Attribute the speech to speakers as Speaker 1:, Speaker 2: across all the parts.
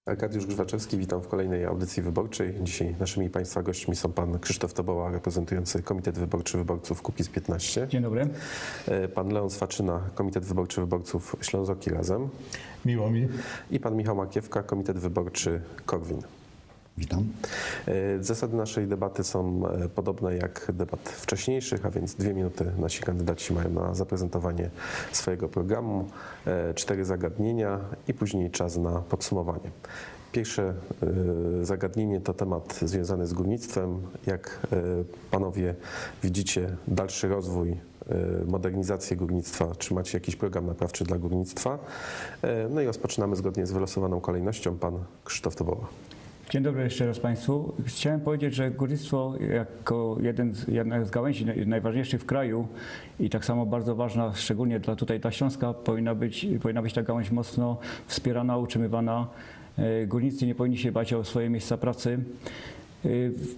Speaker 1: Arkadiusz Grzywaczewski, witam w kolejnej audycji wyborczej. Dzisiaj naszymi Państwa gośćmi są pan Krzysztof Toboła, reprezentujący Komitet Wyborczy Wyborców Kukiz15.
Speaker 2: Dzień dobry.
Speaker 1: Pan Leon Swaczyna, Komitet Wyborczy Wyborców Ślązoki Razem.
Speaker 3: Miło mi.
Speaker 1: I pan Michał Makiewka, Komitet Wyborczy Korwin.
Speaker 3: Witam.
Speaker 1: Zasady naszej debaty są podobne jak debat wcześniejszych, a więc 2 minuty nasi kandydaci mają na zaprezentowanie swojego programu, 4 zagadnienia i później czas na podsumowanie. Pierwsze zagadnienie to temat związany z górnictwem. Jak panowie widzicie dalszy rozwój, modernizację górnictwa? Czy macie jakiś program naprawczy dla górnictwa? No i rozpoczynamy zgodnie z wylosowaną kolejnością. Pan Krzysztof Toboła.
Speaker 2: Dzień dobry jeszcze raz Państwu. Chciałem powiedzieć, że górnictwo jako jedna z gałęzi najważniejszych w kraju i tak samo bardzo ważna, szczególnie dla Śląska, powinna być ta gałąź mocno wspierana, utrzymywana. Górnicy nie powinni się bać o swoje miejsca pracy.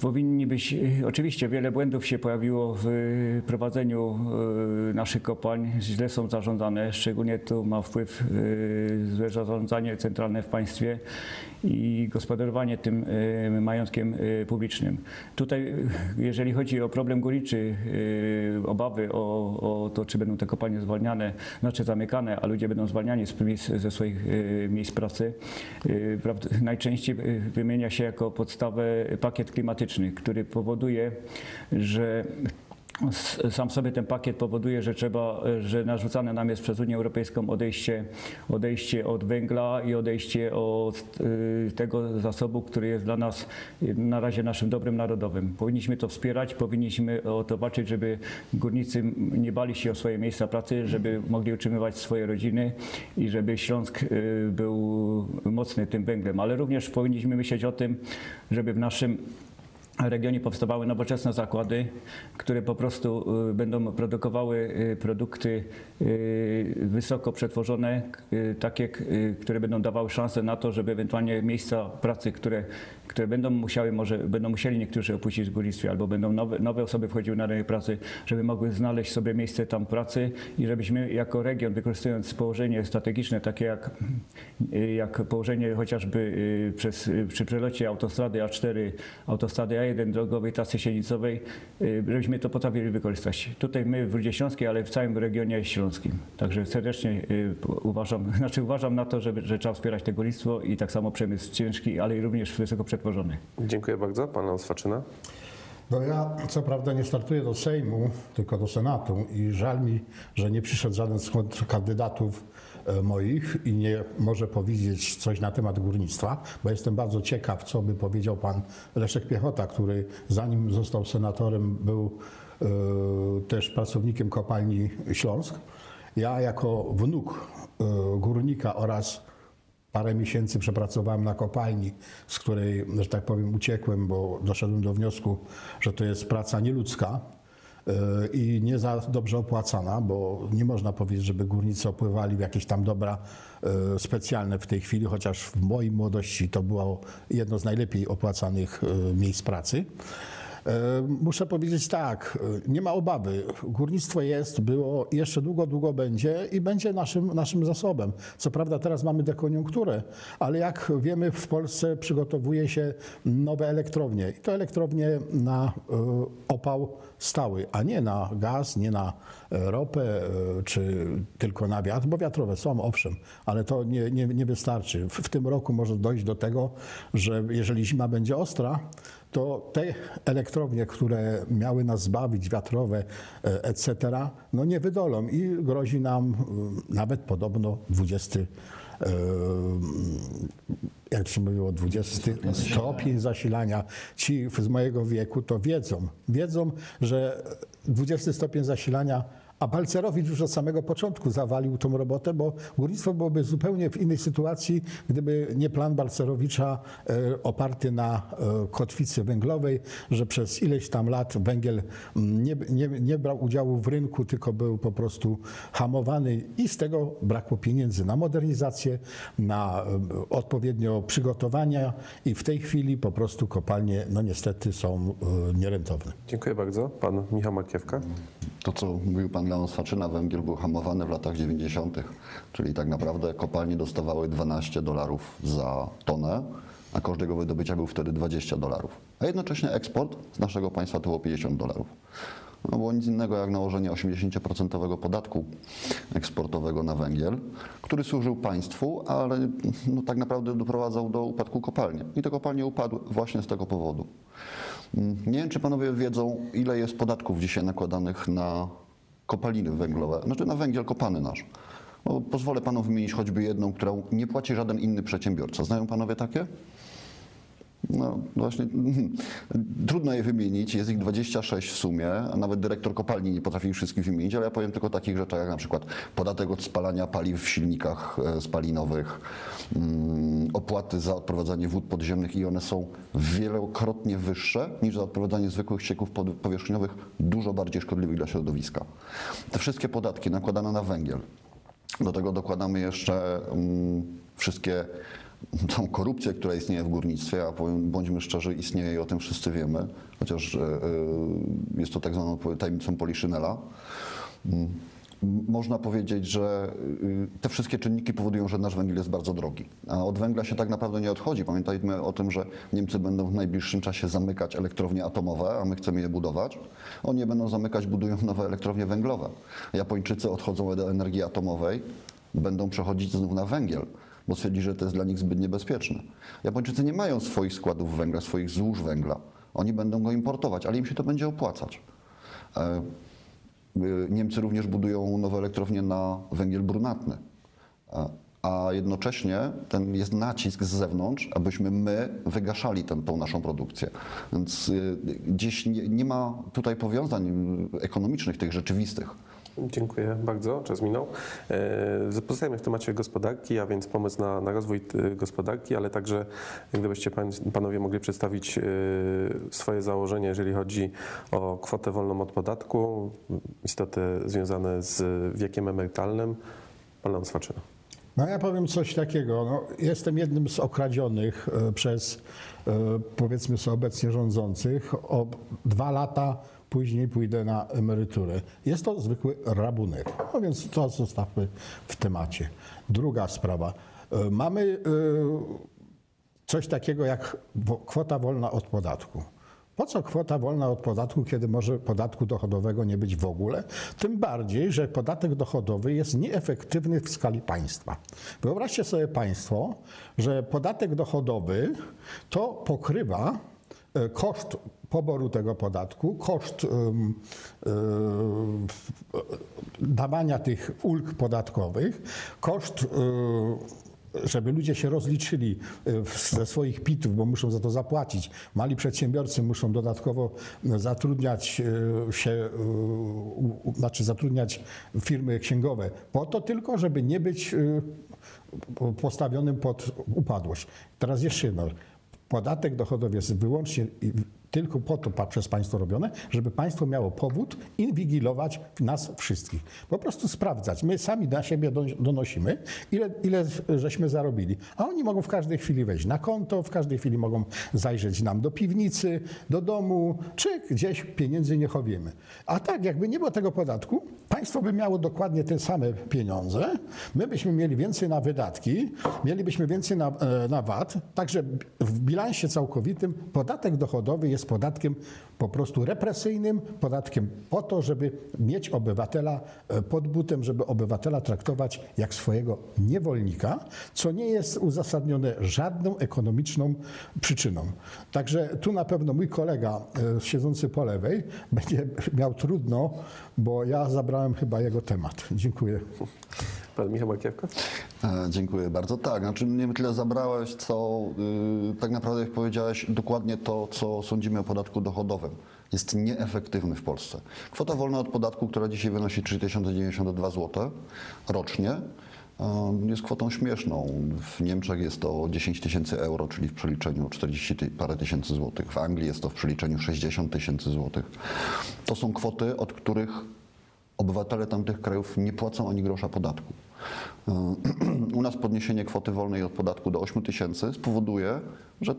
Speaker 2: Powinni być, oczywiście wiele błędów się pojawiło w prowadzeniu naszych kopalń, źle są zarządzane, szczególnie tu ma wpływ złe zarządzanie centralne w państwie i gospodarowanie tym majątkiem publicznym. Tutaj, jeżeli chodzi o problem górniczy, obawy o to, czy będą te kopalnie zwalniane, znaczy zamykane, a ludzie będą zwalniani ze swoich miejsc pracy, najczęściej wymienia się jako podstawę pakiet klimatyczny, który powoduje, że sam sobie ten pakiet powoduje, że narzucane nam jest przez Unię Europejską odejście od węgla i odejście od tego zasobu, który jest dla nas na razie naszym dobrem narodowym. Powinniśmy to wspierać, powinniśmy o to walczyć, żeby górnicy nie bali się o swoje miejsca pracy, żeby mogli utrzymywać swoje rodziny i żeby Śląsk był mocny tym węglem. Ale również powinniśmy myśleć o tym, żeby w naszym regionie powstawały nowoczesne zakłady, które po prostu będą produkowały produkty wysoko przetworzone, takie, które będą dawały szansę na to, żeby ewentualnie miejsca pracy, które będą musieli niektórzy opuścić w górnictwie, albo będą nowe osoby wchodziły na rynek pracy, żeby mogły znaleźć sobie miejsce tam pracy i żebyśmy jako region, wykorzystując położenie strategiczne, takie jak położenie chociażby przy przelocie autostrady A4, autostrady A1, drogowej trasy siedlicowej, żebyśmy to potrafili wykorzystać. Tutaj my w Rudzie Śląskiej, ale w całym regionie śląskim. Także serdecznie uważam na to, że trzeba wspierać to górnictwo i tak samo przemysł ciężki, ale i również wysoko przetworzony.
Speaker 1: Dziękuję bardzo. Pan Leon Swaczyna.
Speaker 3: No ja co prawda nie startuję do Sejmu, tylko do Senatu i żal mi, że nie przyszedł żaden z kandydatów moich i nie może powiedzieć coś na temat górnictwa, bo jestem bardzo ciekaw, co by powiedział pan Leszek Piechota, który zanim został senatorem był też pracownikiem kopalni Śląsk. Ja jako wnuk górnika oraz parę miesięcy przepracowałem na kopalni, z której, że tak powiem, uciekłem, bo doszedłem do wniosku, że to jest praca nieludzka i nie za dobrze opłacana, bo nie można powiedzieć, żeby górnicy opływali w jakieś tam dobra specjalne w tej chwili, chociaż w mojej młodości to było jedno z najlepiej opłacanych miejsc pracy. Muszę powiedzieć tak, nie ma obawy. Górnictwo jest, było i jeszcze długo będzie i będzie naszym zasobem. Co prawda teraz mamy dekoniunkturę, ale jak wiemy w Polsce przygotowuje się nowe elektrownie. I to elektrownie na opał stały, a nie na gaz, nie na ropę czy tylko na wiatr, bo wiatrowe są, owszem, ale to nie wystarczy. W tym roku może dojść do tego, że jeżeli zima będzie ostra, to te elektrownie, które miały nas zbawić, wiatrowe, etc., no nie wydolą i grozi nam nawet podobno 20, jak się mówiło, 20 stopień zasilania. Ci z mojego wieku to wiedzą, że 20 stopień zasilania, a Balcerowicz już od samego początku zawalił tą robotę, bo górnictwo byłoby zupełnie w innej sytuacji, gdyby nie plan Balcerowicza oparty na kotwicy węglowej, że przez ileś tam lat węgiel nie brał udziału w rynku, tylko był po prostu hamowany i z tego brakło pieniędzy na modernizację, na odpowiednio przygotowania i w tej chwili po prostu kopalnie no niestety są nierentowne.
Speaker 1: Dziękuję bardzo. Pan Michał Makiewka.
Speaker 4: To, co mówił pan węgla Oswaczyna węgiel był hamowany w latach 90., czyli tak naprawdę kopalnie dostawały $12 za tonę, a koszt jego wydobycia był wtedy $20. A jednocześnie eksport z naszego państwa to było $50. No było nic innego jak nałożenie 80% podatku eksportowego na węgiel, który służył państwu, ale no, tak naprawdę doprowadzał do upadku kopalni. I te kopalnie upadły właśnie z tego powodu. Nie wiem, czy panowie wiedzą, ile jest podatków dzisiaj nakładanych na kopaliny węglowe, znaczy na węgiel kopany nasz. No, pozwolę panu wymienić choćby jedną, którą nie płaci żaden inny przedsiębiorca. Znają panowie takie? No właśnie, trudno je wymienić, jest ich 26 w sumie, a nawet dyrektor kopalni nie potrafi ich wszystkich wymienić, ale ja powiem tylko o takich rzeczach jak na przykład podatek od spalania paliw w silnikach spalinowych, opłaty za odprowadzanie wód podziemnych i one są wielokrotnie wyższe niż za odprowadzanie zwykłych ścieków powierzchniowych, dużo bardziej szkodliwych dla środowiska. Te wszystkie podatki nakładane na węgiel, do tego dokładamy jeszcze wszystkie tą korupcję, która istnieje w górnictwie, a bądźmy szczerzy, istnieje i o tym wszyscy wiemy, chociaż jest to tak zwaną tajemnicą Poliszynela. Można powiedzieć, że te wszystkie czynniki powodują, że nasz węgiel jest bardzo drogi. A od węgla się tak naprawdę nie odchodzi. Pamiętajmy o tym, że Niemcy będą w najbliższym czasie zamykać elektrownie atomowe, a my chcemy je budować. Oni je będą zamykać, budują nowe elektrownie węglowe. Japończycy odchodzą od energii atomowej, będą przechodzić znów na węgiel, bo stwierdzi, że to jest dla nich zbyt niebezpieczne. Japończycy nie mają swoich składów węgla, swoich złóż węgla. Oni będą go importować, ale im się to będzie opłacać. Niemcy również budują nowe elektrownie na węgiel brunatny. A jednocześnie ten jest nacisk z zewnątrz, abyśmy my wygaszali tą naszą produkcję. Więc gdzieś nie ma tutaj powiązań ekonomicznych, tych rzeczywistych.
Speaker 1: Dziękuję bardzo, czas minął. Pozostajemy w temacie gospodarki, a więc pomysł na rozwój gospodarki, ale także gdybyście panowie mogli przedstawić swoje założenia, jeżeli chodzi o kwotę wolną od podatku, istoty związane z wiekiem emerytalnym. Pan Leon Swaczyna.
Speaker 3: No ja powiem coś takiego. No, jestem jednym z okradzionych przez, powiedzmy sobie, obecnie rządzących. O 2 lata później pójdę na emeryturę. Jest to zwykły rabunek. No więc to zostawmy w temacie. Druga sprawa. Mamy coś takiego jak kwota wolna od podatku. Po co kwota wolna od podatku, kiedy może podatku dochodowego nie być w ogóle? Tym bardziej, że podatek dochodowy jest nieefektywny w skali państwa. Wyobraźcie sobie państwo, że podatek dochodowy to pokrywa koszt poboru tego podatku, koszt dawania tych ulg podatkowych, koszt żeby ludzie się rozliczyli ze swoich PIT-ów, bo muszą za to zapłacić. Mali przedsiębiorcy muszą dodatkowo zatrudniać zatrudniać firmy księgowe po to tylko, żeby nie być postawionym pod upadłość. Teraz jeszcze jedno. Podatek dochodowy jest wyłącznie tylko po to przez państwo robione, żeby państwo miało powód inwigilować nas wszystkich. Po prostu sprawdzać. My sami na siebie donosimy, ile żeśmy zarobili. A oni mogą w każdej chwili wejść na konto, w każdej chwili mogą zajrzeć nam do piwnicy, do domu, czy gdzieś pieniędzy nie chowimy. A tak, jakby nie było tego podatku, państwo by miało dokładnie te same pieniądze, my byśmy mieli więcej na wydatki, mielibyśmy więcej na VAT, także w bilansie całkowitym podatek dochodowy jest podatkiem po prostu represyjnym, podatkiem po to, żeby mieć obywatela pod butem, żeby obywatela traktować jak swojego niewolnika, co nie jest uzasadnione żadną ekonomiczną przyczyną. Także tu na pewno mój kolega siedzący po lewej będzie miał trudno, bo ja zabrałem chyba jego temat. Dziękuję.
Speaker 1: Pan Michał Markiewka?
Speaker 4: Dziękuję bardzo. Tak, znaczy nie tyle zabrałeś, co tak naprawdę jak powiedziałeś dokładnie to, co sądzimy o podatku dochodowym. Jest nieefektywny w Polsce. Kwota wolna od podatku, która dzisiaj wynosi 3092 zł rocznie, jest kwotą śmieszną. W Niemczech jest to 10 000 euro, czyli w przeliczeniu 40 parę tysięcy złotych. W Anglii jest to w przeliczeniu 60 000 złotych. To są kwoty, od których obywatele tamtych krajów nie płacą ani grosza podatku. U nas podniesienie kwoty wolnej od podatku do 8 000 spowoduje, że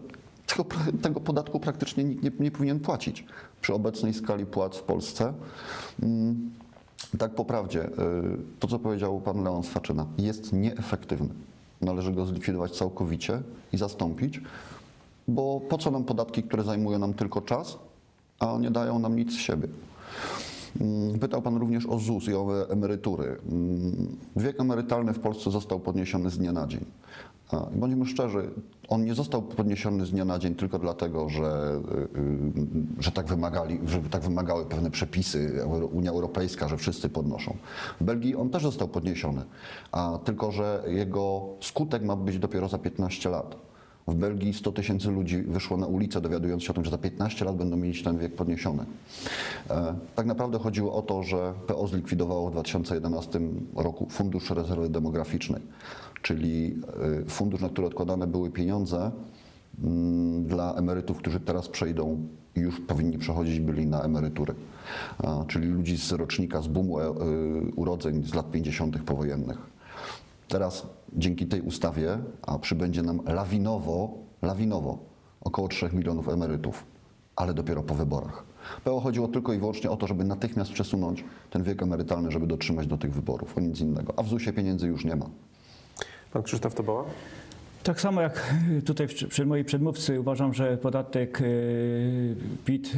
Speaker 4: tego podatku praktycznie nikt nie powinien płacić. Przy obecnej skali płac w Polsce Tak po prawdzie, to co powiedział pan Leon Swaczyna, jest nieefektywny. Należy go zlikwidować całkowicie i zastąpić, bo po co nam podatki, które zajmują nam tylko czas, a nie dają nam nic z siebie. Pytał pan również o ZUS i o emerytury. Wiek emerytalny w Polsce został podniesiony z dnia na dzień. I bądźmy szczerzy, on nie został podniesiony z dnia na dzień tylko dlatego, że tak wymagały pewne przepisy, Unia Europejska, że wszyscy podnoszą. W Belgii on też został podniesiony, tylko że jego skutek ma być dopiero za 15 lat. W Belgii 100 000 ludzi wyszło na ulicę, dowiadując się o tym, że za 15 lat będą mieć ten wiek podniesiony. Tak naprawdę chodziło o to, że PO zlikwidowało w 2011 roku Fundusz Rezerwy Demograficznej, czyli fundusz, na który odkładane były pieniądze dla emerytów, którzy teraz przejdą i już powinni przechodzić byli na emerytury, czyli ludzi z rocznika, z boomu urodzeń z lat 50. powojennych. Teraz dzięki tej ustawie, przybędzie nam lawinowo około 3 milionów emerytów, ale dopiero po wyborach. PO chodziło tylko i wyłącznie o to, żeby natychmiast przesunąć ten wiek emerytalny, żeby dotrzymać do tych wyborów, o nic innego. A w ZUS-ie pieniędzy już nie ma.
Speaker 1: Pan Krzysztof Toboła?
Speaker 2: Tak samo jak tutaj moi przedmówcy, uważam, że podatek PIT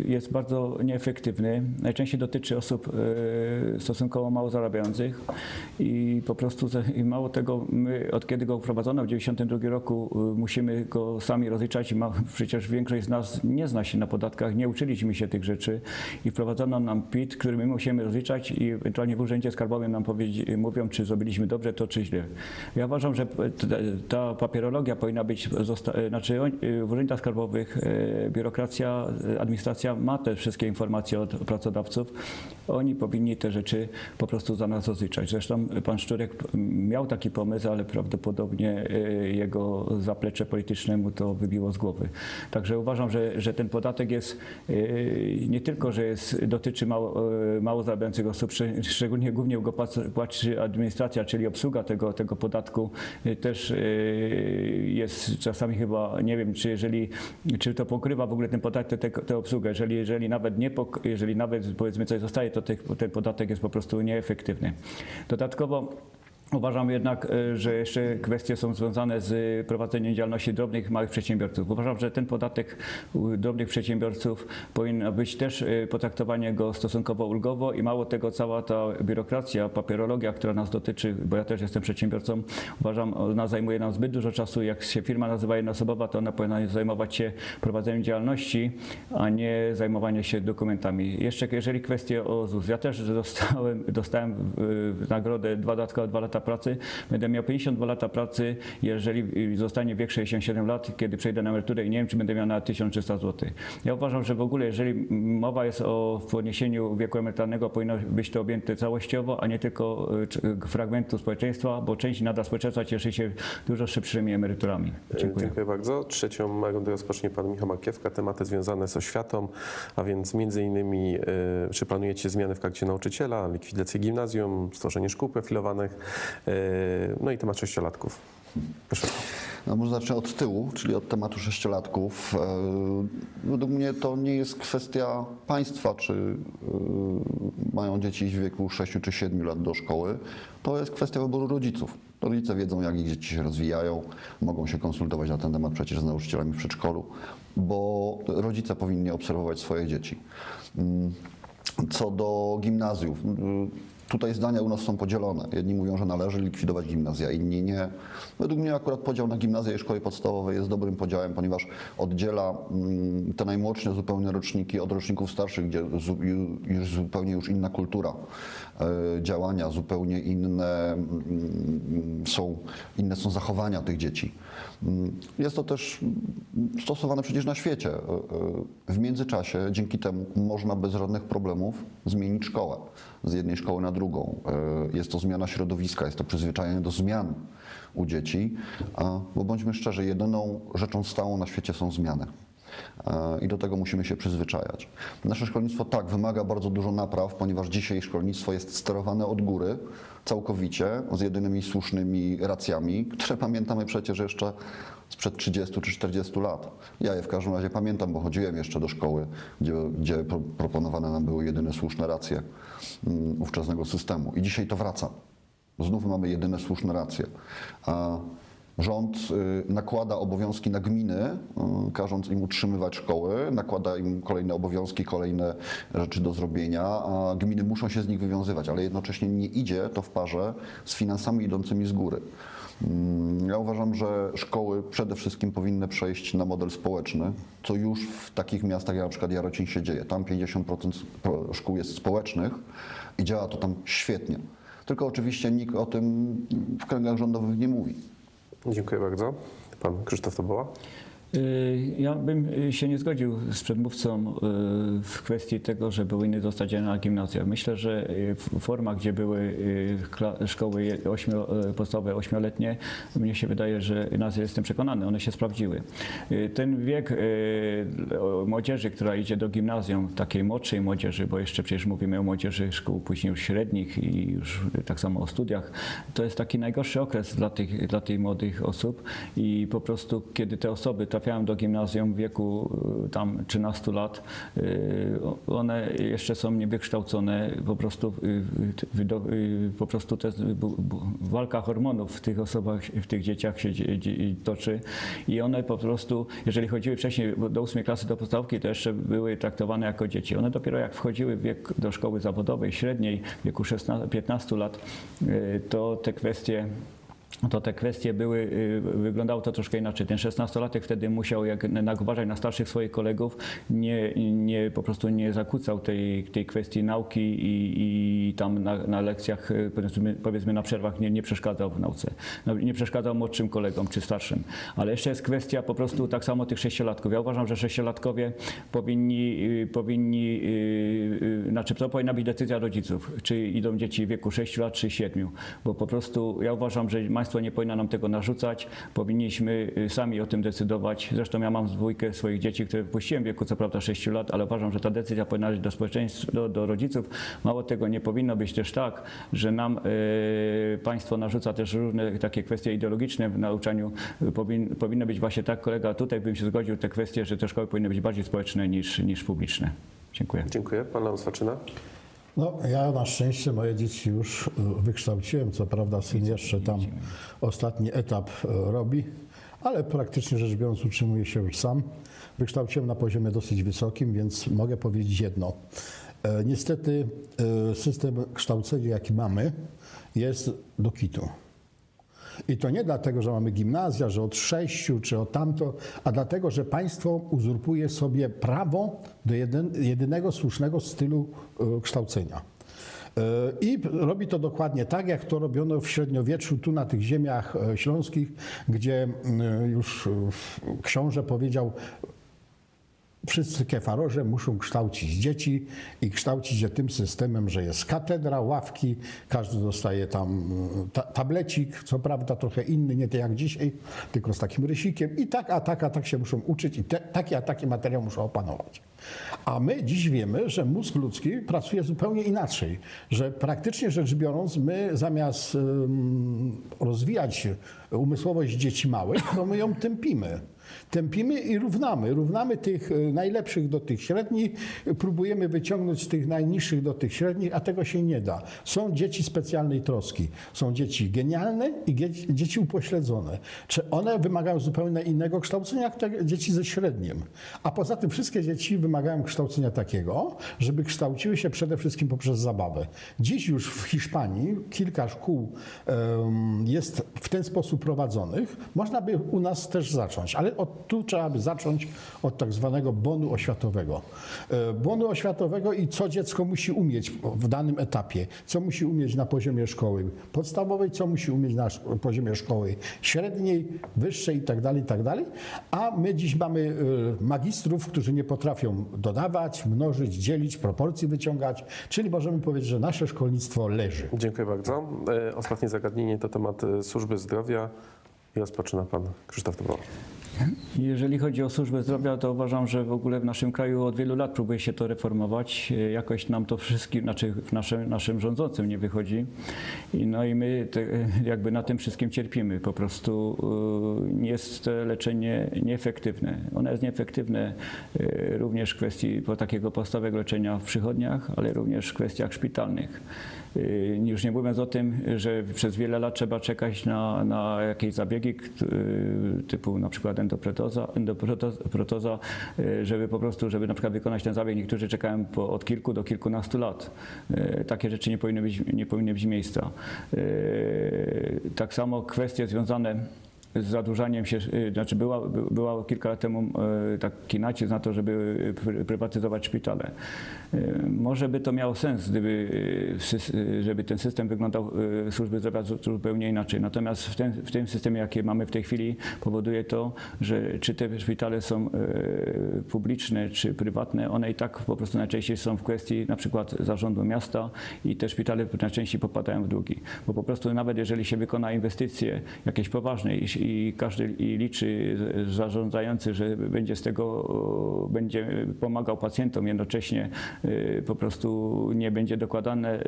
Speaker 2: jest bardzo nieefektywny. Najczęściej dotyczy osób stosunkowo mało zarabiających i po prostu i mało tego, my od kiedy go wprowadzono w 1992 roku musimy go sami rozliczać. Przecież większość z nas nie zna się na podatkach, nie uczyliśmy się tych rzeczy i wprowadzono nam PIT, który my musimy rozliczać i ewentualnie w urzędzie skarbowym nam mówią, czy zrobiliśmy dobrze to, czy źle. Ja uważam, że ta papierologia powinna być, w urzędach skarbowych biurokracja, administracja ma te wszystkie informacje od pracodawców. Oni powinni te rzeczy po prostu za nas rozliczać. Zresztą pan Szczurek miał taki pomysł, ale prawdopodobnie jego zaplecze polityczne mu to wybiło z głowy. Także uważam, że ten podatek jest nie tylko, że dotyczy mało zarabiających osób, szczególnie głównie go płaci administracja, czyli obsługa tego podatku też jest czasami chyba, nie wiem, czy to pokrywa w ogóle ten podatek, tę obsługę. Jeżeli nawet powiedzmy coś zostaje, to ten podatek jest po prostu nieefektywny. Dodatkowo uważam jednak, że jeszcze kwestie są związane z prowadzeniem działalności drobnych, małych przedsiębiorców. Uważam, że ten podatek drobnych przedsiębiorców powinno być też potraktowanie go stosunkowo ulgowo i mało tego, cała ta biurokracja, papierologia, która nas dotyczy, bo ja też jestem przedsiębiorcą, uważam, ona zajmuje nam zbyt dużo czasu. Jak się firma nazywa jednoosobowa, to ona powinna zajmować się prowadzeniem działalności, a nie zajmowanie się dokumentami. Jeszcze jeżeli kwestie o ZUS, ja też dostałem nagrodę 2 lata pracy, będę miał 52 lata pracy, jeżeli zostanie wiek 67 lat, kiedy przejdę na emeryturę i nie wiem, czy będę miał na 1300 zł. Ja uważam, że w ogóle, jeżeli mowa jest o podniesieniu wieku emerytalnego, powinno być to objęte całościowo, a nie tylko fragmentu społeczeństwa, bo część nadal społeczeństwa cieszy się dużo szybszymi emeryturami.
Speaker 1: Dziękuję bardzo. Trzecią rundę rozpocznie pan Michał Markiewka. Tematy związane z oświatą, a więc między innymi czy planujecie zmiany w karcie nauczyciela, likwidację gimnazjum, stworzenie szkół profilowanych, no i temat 6-latków. Proszę.
Speaker 4: No może zacznę od tyłu, czyli od tematu 6-latków. Według mnie to nie jest kwestia państwa, czy mają dzieci iść w wieku 6 czy 7 lat do szkoły. To jest kwestia wyboru rodziców. Rodzice wiedzą, jak ich dzieci się rozwijają, mogą się konsultować na ten temat przecież z nauczycielami w przedszkolu, bo rodzice powinni obserwować swoje dzieci. Co do gimnazjów, tutaj zdania u nas są podzielone. Jedni mówią, że należy likwidować gimnazja, inni nie. Według mnie akurat podział na gimnazja i szkoły podstawowe jest dobrym podziałem, ponieważ oddziela te najmłodsze zupełnie roczniki od roczników starszych, gdzie zupełnie inna kultura działania, zupełnie inne są zachowania tych dzieci. Jest to też stosowane przecież na świecie. W międzyczasie dzięki temu można bez żadnych problemów zmienić szkołę z jednej szkoły na drugą. Jest to zmiana środowiska, jest to przyzwyczajenie do zmian u dzieci, bo bądźmy szczerzy, jedyną rzeczą stałą na świecie są zmiany. I do tego musimy się przyzwyczajać. Nasze szkolnictwo tak wymaga bardzo dużo napraw, ponieważ dzisiaj szkolnictwo jest sterowane od góry całkowicie, z jedynymi słusznymi racjami, które pamiętamy przecież jeszcze sprzed 30 czy 40 lat. Ja je w każdym razie pamiętam, bo chodziłem jeszcze do szkoły, gdzie proponowane nam były jedyne słuszne racje ówczesnego systemu. I dzisiaj to wraca. Znów mamy jedyne słuszne racje. A rząd nakłada obowiązki na gminy, każąc im utrzymywać szkoły, nakłada im kolejne obowiązki, kolejne rzeczy do zrobienia, a gminy muszą się z nich wywiązywać, ale jednocześnie nie idzie to w parze z finansami idącymi z góry. Ja uważam, że szkoły przede wszystkim powinny przejść na model społeczny, co już w takich miastach jak na przykład Jarocin się dzieje. Tam 50% szkół jest społecznych i działa to tam świetnie. Tylko oczywiście nikt o tym w kręgach rządowych nie mówi.
Speaker 1: Dziękuję bardzo. Pan Krzysztof Toboła.
Speaker 2: Ja bym się nie zgodził z przedmówcą w kwestii tego, że powinny zostać na gimnazjach. Myślę, że forma, gdzie były szkoły podstawowe 8-letnie, mnie się wydaje, że jestem przekonany, one się sprawdziły. Ten wiek młodzieży, która idzie do gimnazjum, takiej młodszej młodzieży, bo jeszcze przecież mówimy o młodzieży szkół później już średnich i już tak samo o studiach, to jest taki najgorszy okres dla tych młodych osób i po prostu kiedy te osoby trafiają do gimnazjum w wieku tam 13 lat, one jeszcze są niewykształcone, po prostu walka hormonów w tych osobach, w tych dzieciach się toczy i one po prostu, jeżeli chodziły wcześniej do 8 klasy do podstawki, to jeszcze były traktowane jako dzieci. One dopiero jak wchodziły w wiek do szkoły zawodowej, średniej, w wieku 15 lat, to te kwestie wyglądało to troszkę inaczej. Ten 16-latek wtedy musiał uważać na starszych swoich kolegów, po prostu nie zakłócał tej kwestii nauki i tam na lekcjach, powiedzmy na przerwach nie przeszkadzał w nauce. Nie przeszkadzał młodszym kolegom czy starszym. Ale jeszcze jest kwestia po prostu tak samo tych 6-latków. Ja uważam, że 6-latkowie znaczy to powinna być decyzja rodziców, czy idą dzieci w wieku 6 lat czy 7, bo po prostu ja uważam, że państwo nie powinno nam tego narzucać, powinniśmy sami o tym decydować. Zresztą ja mam dwójkę swoich dzieci, które puściłem w wieku co prawda 6 lat, ale uważam, że ta decyzja powinna być do społeczeństwa, do rodziców. Mało tego, nie powinno być też tak, że nam państwo narzuca też różne takie kwestie ideologiczne w nauczaniu. Powinno być właśnie tak, kolega, tutaj bym się zgodził, te kwestie, że te szkoły powinny być bardziej społeczne niż publiczne. Dziękuję.
Speaker 1: Dziękuję. Pan Leon Swaczyna.
Speaker 3: No, ja na szczęście moje dzieci już wykształciłem, co prawda syn jeszcze tam ostatni etap robi, ale praktycznie rzecz biorąc utrzymuje się już sam. Wykształciłem na poziomie dosyć wysokim, więc mogę powiedzieć jedno. Niestety system kształcenia, jaki mamy, jest do kitu. I to nie dlatego, że mamy gimnazja, że od 6 czy od tamto, a dlatego, że państwo uzurpuje sobie prawo do jedynego słusznego stylu kształcenia. I robi to dokładnie tak, jak to robiono w średniowieczu, tu na tych ziemiach śląskich, gdzie już książę powiedział, wszyscy kefarorze muszą kształcić dzieci i kształcić je tym systemem, że jest katedra, ławki, każdy dostaje tam tablecik, co prawda trochę inny, nie tak jak dzisiaj, tylko z takim rysikiem i tak, a tak się muszą uczyć i taki materiał muszą opanować. A my dziś wiemy, że mózg ludzki pracuje zupełnie inaczej, że praktycznie rzecz biorąc my zamiast rozwijać umysłowość dzieci małych, to my ją tępimy. Tępimy i równamy tych najlepszych do tych średnich, próbujemy wyciągnąć tych najniższych do tych średnich, a tego się nie da. Są dzieci specjalnej troski, są dzieci genialne i dzieci upośledzone. Czy one wymagają zupełnie innego kształcenia jak te dzieci ze średnim. A poza tym wszystkie dzieci wymagają kształcenia takiego, żeby kształciły się przede wszystkim poprzez zabawę. Dziś już w Hiszpanii kilka szkół jest w ten sposób prowadzonych. Można by u nas też zacząć, ale tu trzeba by zacząć od tak zwanego bonu oświatowego. Bonu oświatowego i co dziecko musi umieć w danym etapie. Co musi umieć na poziomie szkoły podstawowej, co musi umieć na poziomie szkoły średniej, wyższej itd. A my dziś mamy magistrów, którzy nie potrafią dodawać, mnożyć, dzielić, proporcji wyciągać, czyli możemy powiedzieć, że nasze szkolnictwo leży.
Speaker 1: Dziękuję bardzo. Ostatnie zagadnienie to temat służby zdrowia i rozpoczyna pan Krzysztof Toboła.
Speaker 2: Jeżeli chodzi o służbę zdrowia, to uważam, że w ogóle w naszym kraju od wielu lat próbuje się to reformować. Jakoś nam to wszystkim, znaczy naszym rządzącym nie wychodzi. No i my jakby na tym wszystkim cierpimy. Po prostu jest to leczenie nieefektywne. Ono jest nieefektywne również w kwestii takiego podstawowego leczenia w przychodniach, ale również w kwestiach szpitalnych. Już nie mówiąc o tym, że przez wiele lat trzeba czekać na jakieś zabiegi typu na przykład endoprotoza, żeby po prostu, żeby na przykład wykonać ten zabieg, niektórzy czekają od kilku do kilkunastu lat. Takie rzeczy nie powinny być miejsca. Tak samo kwestie związane z zadłużaniem się, znaczy była kilka lat temu taki nacisk na to, żeby prywatyzować szpitale. Może by to miało sens, żeby ten system wyglądał służby zdrowia zupełnie inaczej. Natomiast w tym systemie, jaki mamy w tej chwili, powoduje to, że czy te szpitale są publiczne, czy prywatne, one i tak po prostu najczęściej są w kwestii na przykład zarządu miasta i te szpitale najczęściej popadają w długi. Bo po prostu nawet jeżeli się wykona inwestycje jakieś poważne i każdy liczy zarządzający, że będzie z tego pomagał pacjentom, jednocześnie po prostu nie będzie dokładane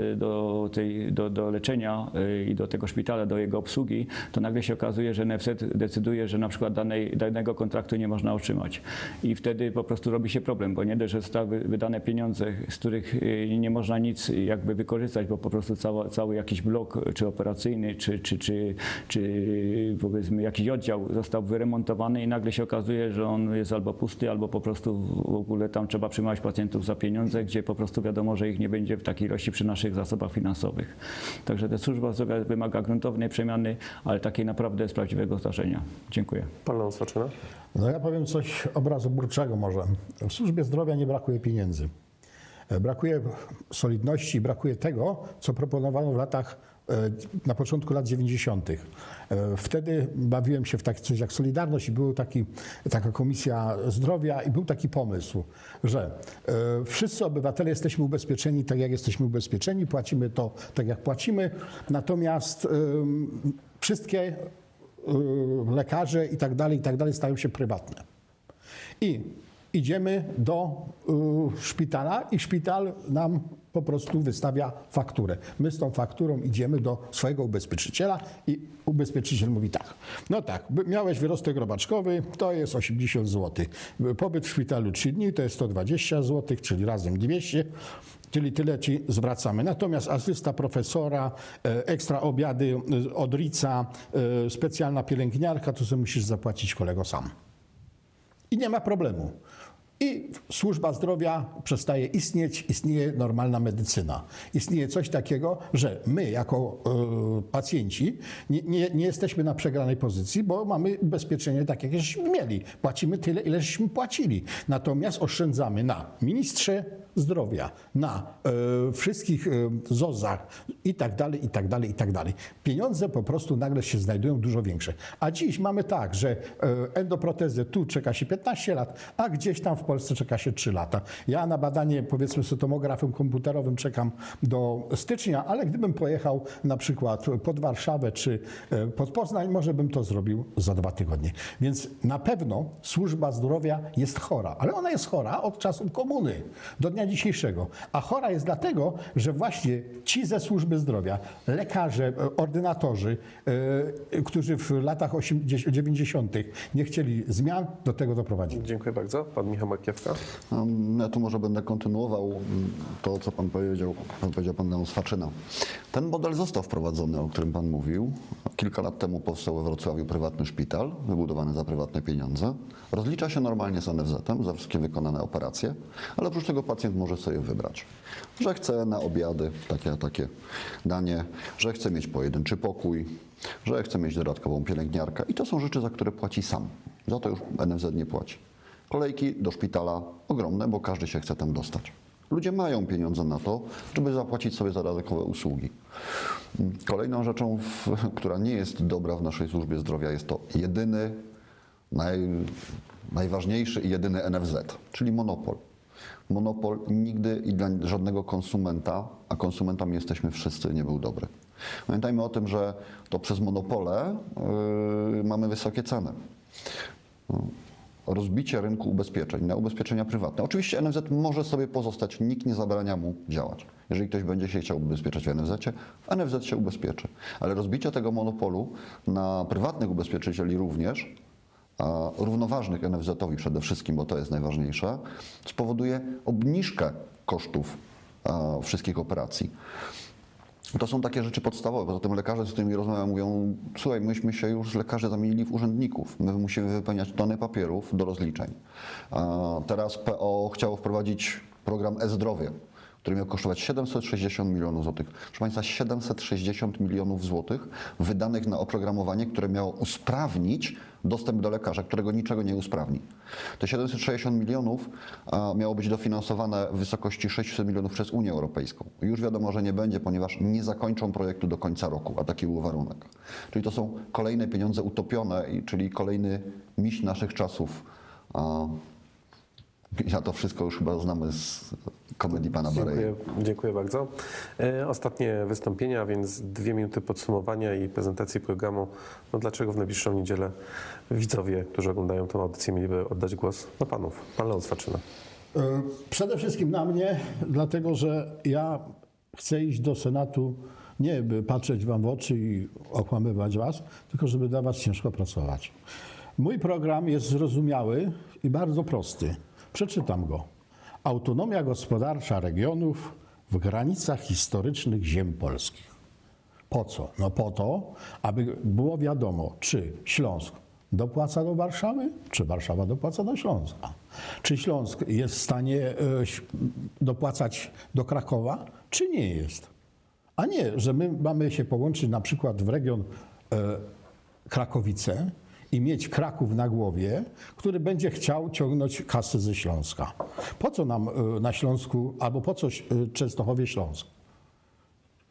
Speaker 2: do leczenia i do tego szpitala, do jego obsługi, to nagle się okazuje, że NFZ decyduje, że na przykład danego kontraktu nie można otrzymać. I wtedy po prostu robi się problem, bo nie dość, że zostały wydane pieniądze, z których nie można nic jakby wykorzystać, bo po prostu cały jakiś blok, czy operacyjny, czy powiedzmy jakiś oddział został wyremontowany i nagle się okazuje, że on jest albo pusty, albo po prostu w ogóle tam trzeba przyjmować pacjentów za pieniądze, gdzie po prostu wiadomo, że ich nie będzie w takiej ilości przy naszych zasobach finansowych. Także ta służba zdrowia wymaga gruntownej przemiany, ale takiej naprawdę z prawdziwego zdarzenia. Dziękuję.
Speaker 1: Pan Leon Swaczyna?
Speaker 3: No ja powiem coś obrazoburczego może. W służbie zdrowia nie brakuje pieniędzy. Brakuje solidności, brakuje tego, co proponowano na początku lat 90. Wtedy bawiłem się w takie coś jak Solidarność i była taka komisja zdrowia i był taki pomysł, że wszyscy obywatele jesteśmy ubezpieczeni tak jak jesteśmy ubezpieczeni, płacimy to tak jak płacimy, natomiast wszystkie lekarze i tak dalej stają się prywatne. I idziemy do szpitala i szpital nam po prostu wystawia fakturę. My z tą fakturą idziemy do swojego ubezpieczyciela i ubezpieczyciel mówi tak. No tak, miałeś wyrostek robaczkowy, to jest 80 zł. Pobyt w szpitalu 3 dni to jest 120 zł, czyli razem 200. Czyli tyle ci zwracamy. Natomiast asysta profesora, ekstra obiady od RIC-a, specjalna pielęgniarka, to sobie musisz zapłacić kolego sam. I nie ma problemu. I służba zdrowia przestaje istnieć, istnieje normalna medycyna. Istnieje coś takiego, że my jako pacjenci nie jesteśmy na przegranej pozycji, bo mamy ubezpieczenie tak, jak żeśmy mieli. Płacimy tyle, ile żeśmy płacili. Natomiast oszczędzamy na ministrze zdrowia, na wszystkich ZOZ-ach i tak dalej, i tak dalej, i tak dalej. Pieniądze po prostu nagle się znajdują dużo większe. A dziś mamy tak, że endoprotezę tu czeka się 15 lat, a gdzieś tam w Polsce czeka się 3 lata. Ja na badanie, powiedzmy z tomografem komputerowym czekam do stycznia, ale gdybym pojechał na przykład pod Warszawę czy pod Poznań, może bym to zrobił za 2 tygodnie. Więc na pewno służba zdrowia jest chora, ale ona jest chora od czasów komuny do dnia dzisiejszego. A chora jest dlatego, że właśnie ci ze służby zdrowia, lekarze, ordynatorzy, którzy w latach 90. nie chcieli zmian, do tego doprowadzili.
Speaker 1: Dziękuję bardzo. Pan Michał Markiewka.
Speaker 4: Ja tu może będę kontynuował to, co powiedział pan Leon Swaczyna. Ten model został wprowadzony, o którym pan mówił. Kilka lat temu powstał we Wrocławiu prywatny szpital, wybudowany za prywatne pieniądze. Rozlicza się normalnie z NFZ-em za wszystkie wykonane operacje, ale oprócz tego pacjent może sobie wybrać, że chce na obiady takie danie, że chce mieć pojedynczy pokój, że chce mieć dodatkową pielęgniarkę i to są rzeczy, za które płaci sam. Za to już NFZ nie płaci. Kolejki do szpitala ogromne, bo każdy się chce tam dostać. Ludzie mają pieniądze na to, żeby zapłacić sobie za dodatkowe usługi. Kolejną rzeczą, która nie jest dobra w naszej służbie zdrowia, jest to jedyny, najważniejszy i jedyny NFZ, czyli monopol. Monopol nigdy i dla żadnego konsumenta, a konsumentami jesteśmy wszyscy, nie był dobry. Pamiętajmy o tym, że to przez monopole mamy wysokie ceny. rozbicie rynku ubezpieczeń na ubezpieczenia prywatne. Oczywiście NFZ może sobie pozostać, nikt nie zabrania mu działać. Jeżeli ktoś będzie się chciał ubezpieczać w NFZ się ubezpieczy. Ale rozbicie tego monopolu na prywatnych ubezpieczycieli również, a równoważnych NFZ-owi przede wszystkim, bo to jest najważniejsze, spowoduje obniżkę kosztów wszystkich operacji. To są takie rzeczy podstawowe. Poza tym lekarze, z którymi rozmawiam, mówią: słuchaj, myśmy się już z lekarzy zamienili w urzędników. My musimy wypełniać tony papierów do rozliczeń. Teraz PO chciało wprowadzić program e-zdrowie, który miał kosztować 760 milionów złotych. Proszę Państwa, 760 milionów złotych wydanych na oprogramowanie, które miało usprawnić dostęp do lekarza, którego niczego nie usprawni. Te 760 milionów miało być dofinansowane w wysokości 600 milionów przez Unię Europejską. Już wiadomo, że nie będzie, ponieważ nie zakończą projektu do końca roku, a taki był warunek. Czyli to są kolejne pieniądze utopione, czyli kolejny miś naszych czasów. Ja to wszystko już chyba znamy z komedii pana Bareja.
Speaker 1: Dziękuję bardzo. Ostatnie wystąpienia, więc 2 minuty podsumowania i prezentacji programu. No dlaczego w najbliższą niedzielę widzowie, którzy oglądają tę audycję, mieliby oddać głos na panów? Pan Leon Swaczyna.
Speaker 3: Przede wszystkim na mnie, dlatego że ja chcę iść do Senatu nie by patrzeć wam w oczy i okłamywać was, tylko żeby dla was ciężko pracować. Mój program jest zrozumiały i bardzo prosty. Przeczytam go. Autonomia gospodarcza regionów w granicach historycznych ziem polskich. Po co? No po to, aby było wiadomo, czy Śląsk dopłaca do Warszawy, czy Warszawa dopłaca do Śląska. Czy Śląsk jest w stanie dopłacać do Krakowa, czy nie jest. A nie, że my mamy się połączyć na przykład w region Krakowice i mieć Kraków na głowie, który będzie chciał ciągnąć kasy ze Śląska. Po co nam na Śląsku, albo po co Częstochowie Śląsk?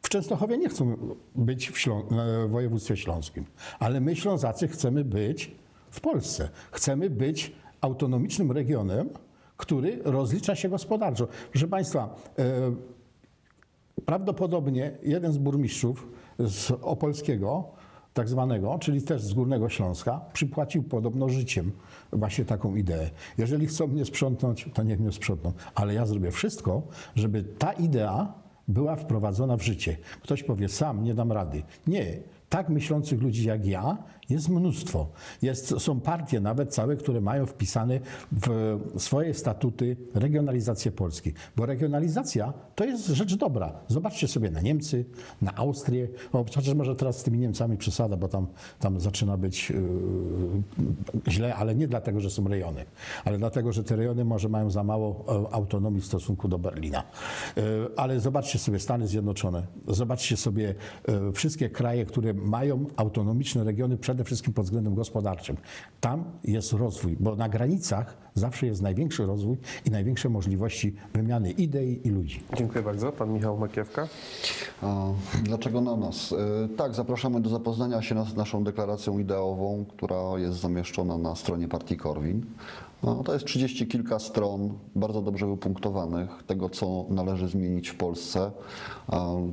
Speaker 3: W Częstochowie nie chcą być w województwie śląskim, ale my Ślązacy chcemy być w Polsce. Chcemy być autonomicznym regionem, który rozlicza się gospodarczo. Proszę Państwa, prawdopodobnie jeden z burmistrzów z Opolskiego, tak zwanego, czyli też z Górnego Śląska, przypłacił podobno życiem właśnie taką ideę. Jeżeli chcą mnie sprzątnąć, to niech mnie sprzątną, ale ja zrobię wszystko, żeby ta idea była wprowadzona w życie. Ktoś powie, sam nie dam rady. Nie. Tak myślących ludzi jak ja jest mnóstwo. Są partie nawet całe, które mają wpisane w swoje statuty regionalizację Polski. Bo regionalizacja to jest rzecz dobra. Zobaczcie sobie na Niemcy, na Austrię. Chociaż może teraz z tymi Niemcami przesada, bo tam zaczyna być źle, ale nie dlatego, że są rejony, ale dlatego, że te rejony może mają za mało autonomii w stosunku do Berlina. Ale zobaczcie sobie Stany Zjednoczone. Zobaczcie sobie wszystkie kraje, które mają autonomiczne regiony, przede wszystkim pod względem gospodarczym. Tam jest rozwój, bo na granicach zawsze jest największy rozwój i największe możliwości wymiany idei i ludzi.
Speaker 1: Dziękuję bardzo. Pan Michał Makiewka.
Speaker 4: Dlaczego na nas? Tak, zapraszamy do zapoznania się z naszą deklaracją ideową, która jest zamieszczona na stronie partii Korwin. To jest 30 kilka stron, bardzo dobrze wypunktowanych, tego co należy zmienić w Polsce,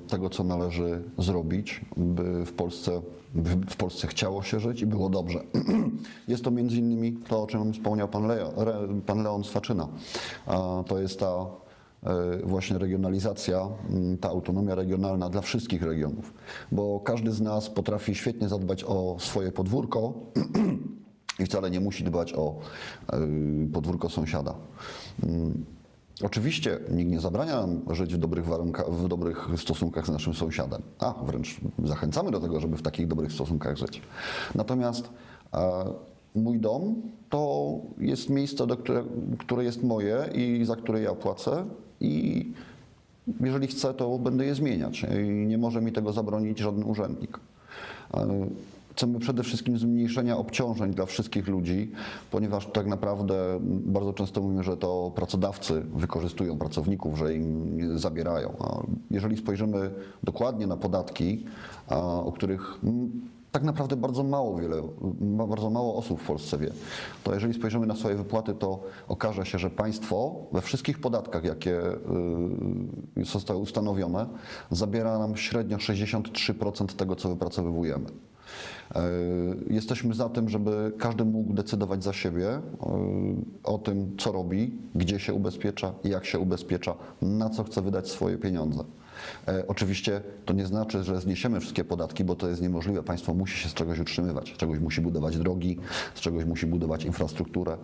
Speaker 4: tego co należy zrobić, by w Polsce chciało się żyć i było dobrze. Jest to między innymi to, o czym wspomniał pan Leon Swaczyna. To jest ta właśnie regionalizacja, ta autonomia regionalna dla wszystkich regionów, bo każdy z nas potrafi świetnie zadbać o swoje podwórko i wcale nie musi dbać o podwórko sąsiada. Oczywiście nikt nie zabrania nam żyć w dobrych warunkach, w dobrych stosunkach z naszym sąsiadem, a wręcz zachęcamy do tego, żeby w takich dobrych stosunkach żyć. Natomiast mój dom to jest miejsce, które jest moje i za które ja płacę i jeżeli chcę, to będę je zmieniać i nie może mi tego zabronić żaden urzędnik. Chcemy przede wszystkim zmniejszenia obciążeń dla wszystkich ludzi, ponieważ tak naprawdę bardzo często mówimy, że to pracodawcy wykorzystują pracowników, że im zabierają. A jeżeli spojrzymy dokładnie na podatki, o których tak naprawdę bardzo mało osób w Polsce wie, to jeżeli spojrzymy na swoje wypłaty, to okaże się, że państwo we wszystkich podatkach, jakie zostały ustanowione, zabiera nam średnio 63% tego, co wypracowujemy. Jesteśmy za tym, żeby każdy mógł decydować za siebie o tym, co robi, gdzie się ubezpiecza, jak się ubezpiecza, na co chce wydać swoje pieniądze. Oczywiście to nie znaczy, że zniesiemy wszystkie podatki, bo to jest niemożliwe. Państwo musi się z czegoś utrzymywać, z czegoś musi budować drogi, z czegoś musi budować infrastrukturę.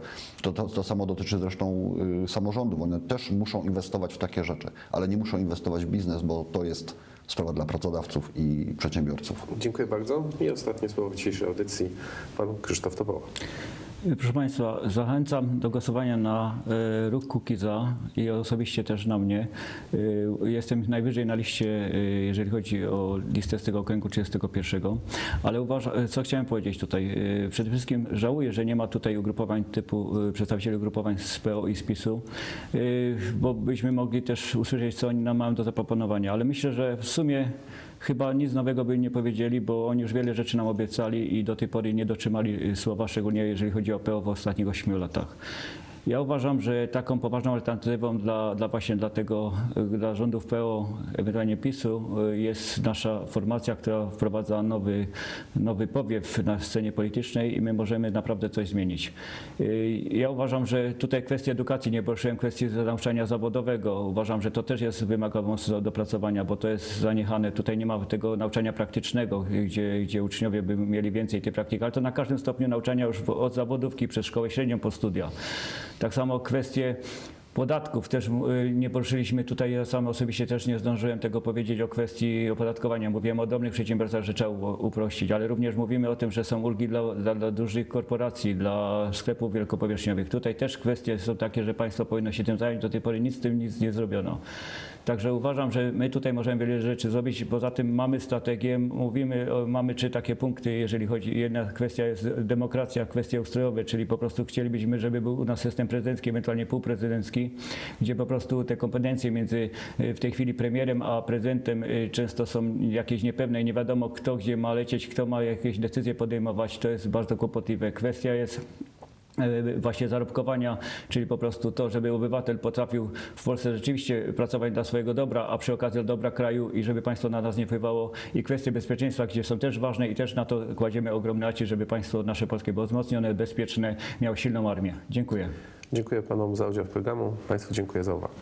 Speaker 4: To samo dotyczy zresztą samorządów. One też muszą inwestować w takie rzeczy, ale nie muszą inwestować w biznes, bo to jest sprawa dla pracodawców i przedsiębiorców.
Speaker 1: Dziękuję bardzo. I ostatnie słowo w dzisiejszej audycji pan Krzysztof Topoła.
Speaker 2: Proszę Państwa, zachęcam do głosowania na ruch Kukiza i osobiście też na mnie. Jestem najwyżej na liście, jeżeli chodzi o listę z tego okręgu 31, ale co chciałem powiedzieć tutaj. Przede wszystkim żałuję, że nie ma tutaj ugrupowań typu przedstawicieli ugrupowań z PO i z PiS-u, bo byśmy mogli też usłyszeć, co oni nam mają do zaproponowania, ale myślę, że w sumie chyba nic nowego by nie powiedzieli, bo oni już wiele rzeczy nam obiecali i do tej pory nie dotrzymali słowa, szczególnie jeżeli chodzi o PO w ostatnich 8 latach. Ja uważam, że taką poważną alternatywą dla rządów PO, ewentualnie PiS-u, jest nasza formacja, która wprowadza nowy powiew na scenie politycznej i my możemy naprawdę coś zmienić. Ja uważam, że tutaj kwestia edukacji, nie poruszyłem kwestii nauczania zawodowego. Uważam, że to też wymaga mocno dopracowania, bo to jest zaniechane. Tutaj nie ma tego nauczania praktycznego, gdzie uczniowie by mieli więcej tej praktyki, ale to na każdym stopniu nauczania już od zawodówki przez szkołę średnią po studia. Tak samo kwestie podatków też nie poruszyliśmy tutaj, ja sam osobiście też nie zdążyłem tego powiedzieć o kwestii opodatkowania. Mówiłem o drobnych przedsiębiorcach, że trzeba uprościć, ale również mówimy o tym, że są ulgi dla dużych korporacji, dla sklepów wielkopowierzchniowych. Tutaj też kwestie są takie, że państwo powinno się tym zająć, do tej pory nic z tym nie zrobiono. Także uważam, że my tutaj możemy wiele rzeczy zrobić. Poza tym mamy strategię, mamy 3 takie punkty, jeżeli chodzi. Jedna kwestia jest demokracja, kwestie ustrojowe, czyli po prostu chcielibyśmy, żeby był u nas system prezydencki, ewentualnie półprezydencki, gdzie po prostu te kompetencje między w tej chwili premierem a prezydentem często są jakieś niepewne i nie wiadomo kto gdzie ma lecieć, kto ma jakieś decyzje podejmować. To jest bardzo kłopotliwe. Kwestia jest właśnie zarobkowania, czyli po prostu to, żeby obywatel potrafił w Polsce rzeczywiście pracować dla swojego dobra, a przy okazji dla dobra kraju i żeby państwo na nas nie wpływało. I kwestie bezpieczeństwa, gdzie są też ważne i też na to kładziemy ogromny nacisk, żeby państwo nasze polskie było wzmocnione, bezpieczne, miało silną armię. Dziękuję.
Speaker 1: Dziękuję panom za udział w programu. Państwu dziękuję za uwagę.